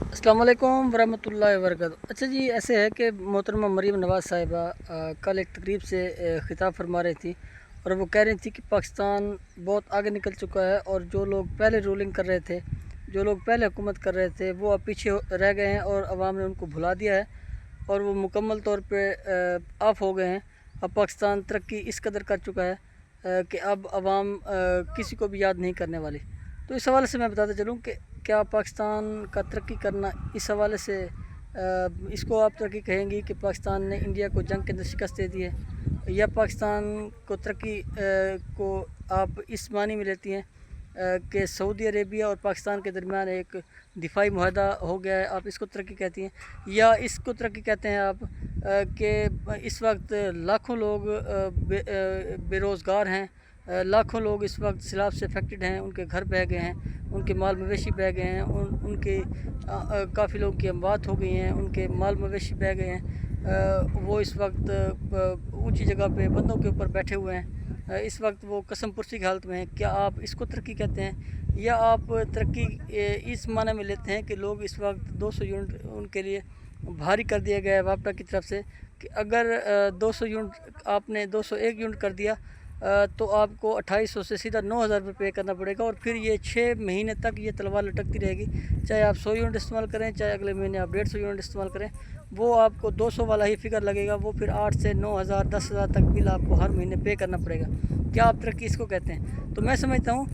अस्सलाम वालेकुम वरहमतुल्लाहि वबरकातुहू। अच्छा जी, ऐसे है कि मोहतरमा मरीम नवाज़ साहिबा कल एक तकरीब से ख़िताब फरमा रही थी और वो कह रही थी कि पाकिस्तान बहुत आगे निकल चुका है और जो लोग पहले रूलिंग कर रहे थे, जो लोग पहले हुकूमत कर रहे थे, वो अब पीछे रह गए हैं और अवाम ने उनको भुला दिया है और वो मुकम्मल तौर पे ऑफ हो गए हैं। अब पाकिस्तान तरक्की इस कदर कर चुका है कि अब अवाम किसी को भी याद नहीं करने वाली। तो इस हवाले से मैं बताता चलूँ कि क्या पाकिस्तान का तरक्की करना इस हवाले से इसको आप तरक्की कहेंगी कि पाकिस्तान ने इंडिया को जंग के अंदर शिकस्त दे दी है, या पाकिस्तान को तरक्की को आप इस मानी में लेती हैं कि सऊदी अरेबिया और पाकिस्तान के दरमियान एक दिफाई मुआहदा हो गया है, आप इसको तरक्की कहती हैं? या इसको तरक्की कहते हैं आप कि इस वक्त लाखों लोग बेरोज़गार हैं, लाखों लोग इस वक्त सैलाब से अफेक्टेड हैं, उनके घर बह गए हैं, उनके माल मवेशी बह गए हैं, उनके काफ़ी लोगों की अमवात हो गई हैं, उनके माल मवेशी बह गए हैं। वो इस वक्त ऊंची जगह पे बंदों के ऊपर बैठे हुए हैं। इस वक्त वो कसम पुरसी की हालत में हैं। क्या आप इसको तरक्की कहते हैं, या आप तरक्की इस माने में लेते हैं कि लोग इस वक्त 200 यूनिट उनके लिए भारी कर दिया गया है वापडा की तरफ से, कि अगर 200 यूनिट आपने 201 यूनिट कर दिया तो आपको 2800 से सीधा 9000 रुपये पे करना पड़ेगा और फिर ये 6 महीने तक ये तलवार लटकती रहेगी। चाहे आप 100 यूनिट इस्तेमाल करें, चाहे अगले महीने आप 150 यूनिट इस्तेमाल करें, वो आपको 200 वाला ही फिगर लगेगा। वो फिर 8 से 9000 10,000 तक बिल आपको हर महीने पे करना पड़ेगा। क्या आप तरक्की इसको कहते हैं? तो मैं समझता हूँ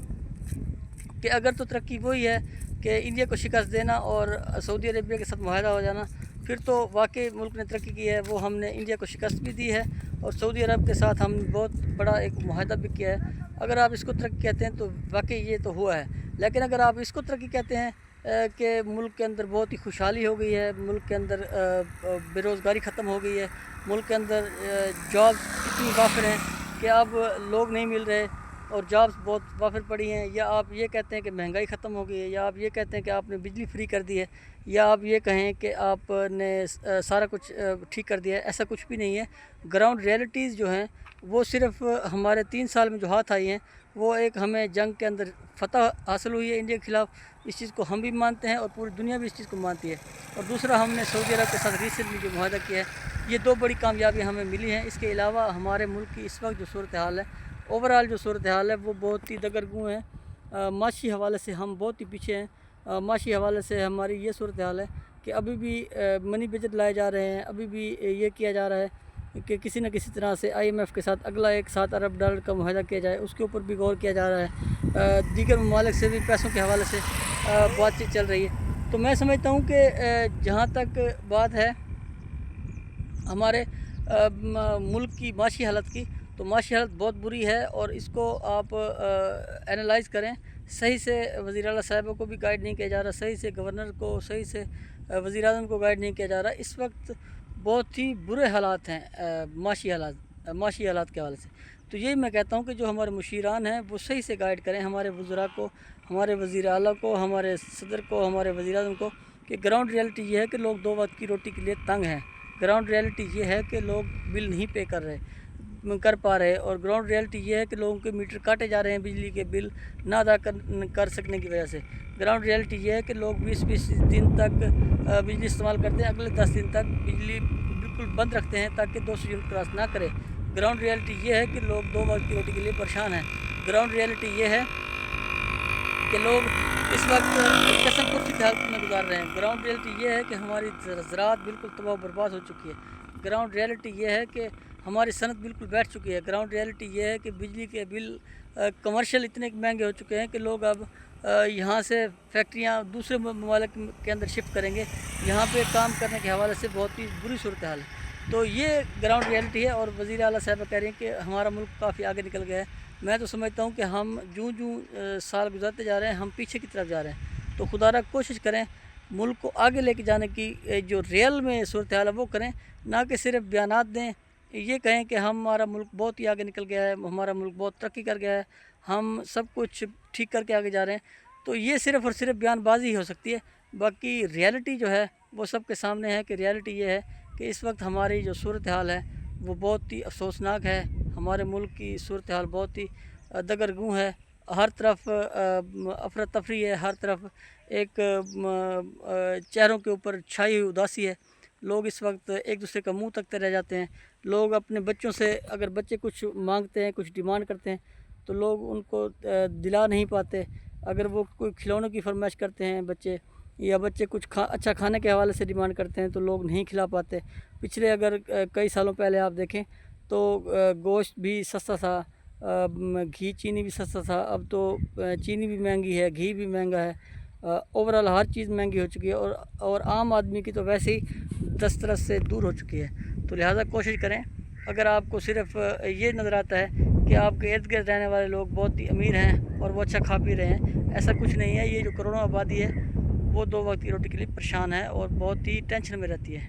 कि अगर तो तरक्की वही है कि इंडिया को शिकस्त देना और सऊदी अरेबिया के साथ मुआहदा हो जाना, फिर तो वाकई मुल्क ने तरक्की की है। वो हमने इंडिया को शिकस्त भी दी है और सऊदी अरब के साथ हम बहुत बड़ा एक मुआहदा भी किया है। अगर आप इसको तरक्की कहते हैं तो वाकई ये तो हुआ है। लेकिन अगर आप इसको तरक्की कहते हैं कि मुल्क के अंदर बहुत ही खुशहाली हो गई है, मुल्क के अंदर बेरोज़गारी ख़त्म हो गई है, मुल्क के अंदर जॉब इतनी वाफिर हैं कि अब लोग नहीं मिल रहे और जॉब्स बहुत वाफिर पड़ी हैं, या आप ये कहते हैं कि महंगाई ख़त्म हो गई है, या आप ये कहते हैं कि आपने बिजली फ्री कर दी है, या आप ये कहें कि आपने सारा कुछ ठीक कर दिया है। ऐसा कुछ भी नहीं है। ग्राउंड रियलिटीज़ जो हैं वो सिर्फ हमारे 3 साल में जो हाथ आई हैं, वो एक हमें जंग के अंदर फ़तह हासिल हुई है इंडिया के ख़िलाफ़, इस चीज़ को हम भी मानते हैं और पूरी दुनिया भी इस चीज़ को मानती है। और दूसरा, हमने सऊदी अरब के साथ रिसेंटली जो मुआहदा किया है, ये 2 बड़ी कामयाबियाँ हमें मिली हैं। इसके अलावा हमारे मुल्क की इस वक्त जो सूरत हाल है, ओवरऑल जो सूरत हाल है, वो बहुत ही दगरगूँ है। माशी हवाले से हम बहुत ही पीछे हैं। माशी हवाले से हमारी ये सूरत हाल है कि अभी भी मनी बजट लाए जा रहे हैं, अभी भी ये किया जा रहा है कि किसी न किसी तरह से IMF के साथ अगला एक 7 अरब डॉलर का मुआहदा किया जाए, उसके ऊपर भी गौर किया जा रहा है। दीगर ममालिक से भी पैसों के हवाले से बातचीत चल रही है। तो मैं समझता हूँ कि जहाँ तक बात है हमारे मुल्क की माशी हालत की, तो माशी हालत बहुत बुरी है और इसको आप एनालाइज़ करें। सही से वज़ीर आला साहिबा को भी गाइड नहीं किया जा रहा, सही से गवर्नर को, सही से वज़ीर आज़म को गाइड नहीं किया जा रहा। इस वक्त बहुत ही बुरे हालात हैं माशी हालात के हवाले से। तो यही मैं कहता हूँ कि जो हमारे मुशीरान हैं वो सही से गाइड करें हमारे वज़रा को, हमारे वज़ीर आला को, हमारे सदर को, हमारे वज़ीर आज़म को, कि ग्राउंड रियलिटी ये है कि लोग 2 वक्त की रोटी के लिए तंग हैं। ग्राउंड रियलिटी ये है कि लोग बिल नहीं पे कर पा रहे, और ग्राउंड रियलिटी ये है कि लोगों के मीटर काटे जा रहे हैं बिजली के बिल ना अदा कर सकने की वजह से। ग्राउंड रियलिटी ये है कि लोग 20-20 दिन तक बिजली इस्तेमाल करते हैं, अगले 10 दिन तक बिजली बिल्कुल बंद रखते हैं ताकि 200 यूनिट क्रॉस ना करे। ग्राउंड रियलिटी ये है कि लोग 2 वक्त की रोटी के लिए परेशान हैं। ग्राउंड रियलिटी ये है कि लोग इस वक्त कसम पुरसी की हालत में गुजार रहे हैं। ग्राउंड रियलिटी ये है कि हमारी ज़राअत बिल्कुल तबाह बर्बाद हो चुकी है। ग्राउंड रियलिटी ये है कि हमारी सनत बिल्कुल बैठ चुकी है। ग्राउंड रियलिटी ये है कि बिजली के बिल कमर्शियल इतने महंगे हो चुके हैं कि लोग अब यहाँ से फैक्ट्रियाँ दूसरे ममालिक के अंदर शिफ्ट करेंगे। यहाँ पे काम करने के हवाले से बहुत ही बुरी सूरत हाल है। तो ये ग्राउंड रियलिटी है और वज़ीर आला साहब कह रहे हैं कि हमारा मुल्क काफ़ी आगे निकल गया है। मैं तो समझता हूँ कि हम जूँ साल गुजरते जा रहे हैं, हम पीछे की तरफ जा रहे हैं। तो खुदारा कोशिश करें मुल्क को आगे लेके जाने की, जो रियल में सूरत हाल है वो करें, ना कि सिर्फ बयानात दें। ये कहें कि हमारा मुल्क बहुत ही आगे निकल गया है, हमारा मुल्क बहुत तरक्की कर गया है, हम सब कुछ ठीक करके आगे जा रहे हैं। तो ये सिर्फ़ और सिर्फ बयानबाजी ही हो सकती है। बाकी रियलिटी जो है वो सबके सामने है कि रियलिटी ये है कि इस वक्त हमारी जो सूरत हाल है वो बहुत ही अफसोसनाक है। हमारे मुल्क की सूरत हाल बहुत ही दगरगूँ है। ہر طرف افراتفری ہے، ہر طرف ایک چہروں کے اوپر چھائی ہوئی اداسی ہے. لوگ اس وقت ایک دوسرے کا منہ تکتے رہ جاتے ہیں. لوگ اپنے بچوں سے اگر بچے کچھ مانگتے ہیں، کچھ ڈیمانڈ کرتے ہیں تو لوگ ان کو دلا نہیں پاتے. اگر وہ کوئی کھلونوں کی فرمائش کرتے ہیں بچے، یا بچے کچھ اچھا کھانے کے حوالے سے ڈیمانڈ کرتے ہیں تو لوگ نہیں کھلا پاتے. پچھلے اگر کئی سالوں پہلے آپ دیکھیں تو گوشت بھی سستا تھا، گھی چینی بھی سستا تھا. اب تو چینی بھی مہنگی ہے، گھی بھی مہنگا ہے. اوورال ہر چیز مہنگی ہو چکی ہے، اور عام آدمی کی تو ویسے ہی دسترس سے دور ہو چکی ہے. تو لہٰذا کوشش کریں، اگر آپ کو صرف یہ نظر آتا ہے کہ آپ کے ارد گرد رہنے والے لوگ بہت ہی امیر ہیں اور وہ اچھا کھا پی رہے ہیں، ایسا کچھ نہیں ہے. یہ جو کروڑوں آبادی ہے وہ 2 وقت کی روٹی کے لیے پریشان ہے اور بہت ہی ٹینشن میں رہتی ہے.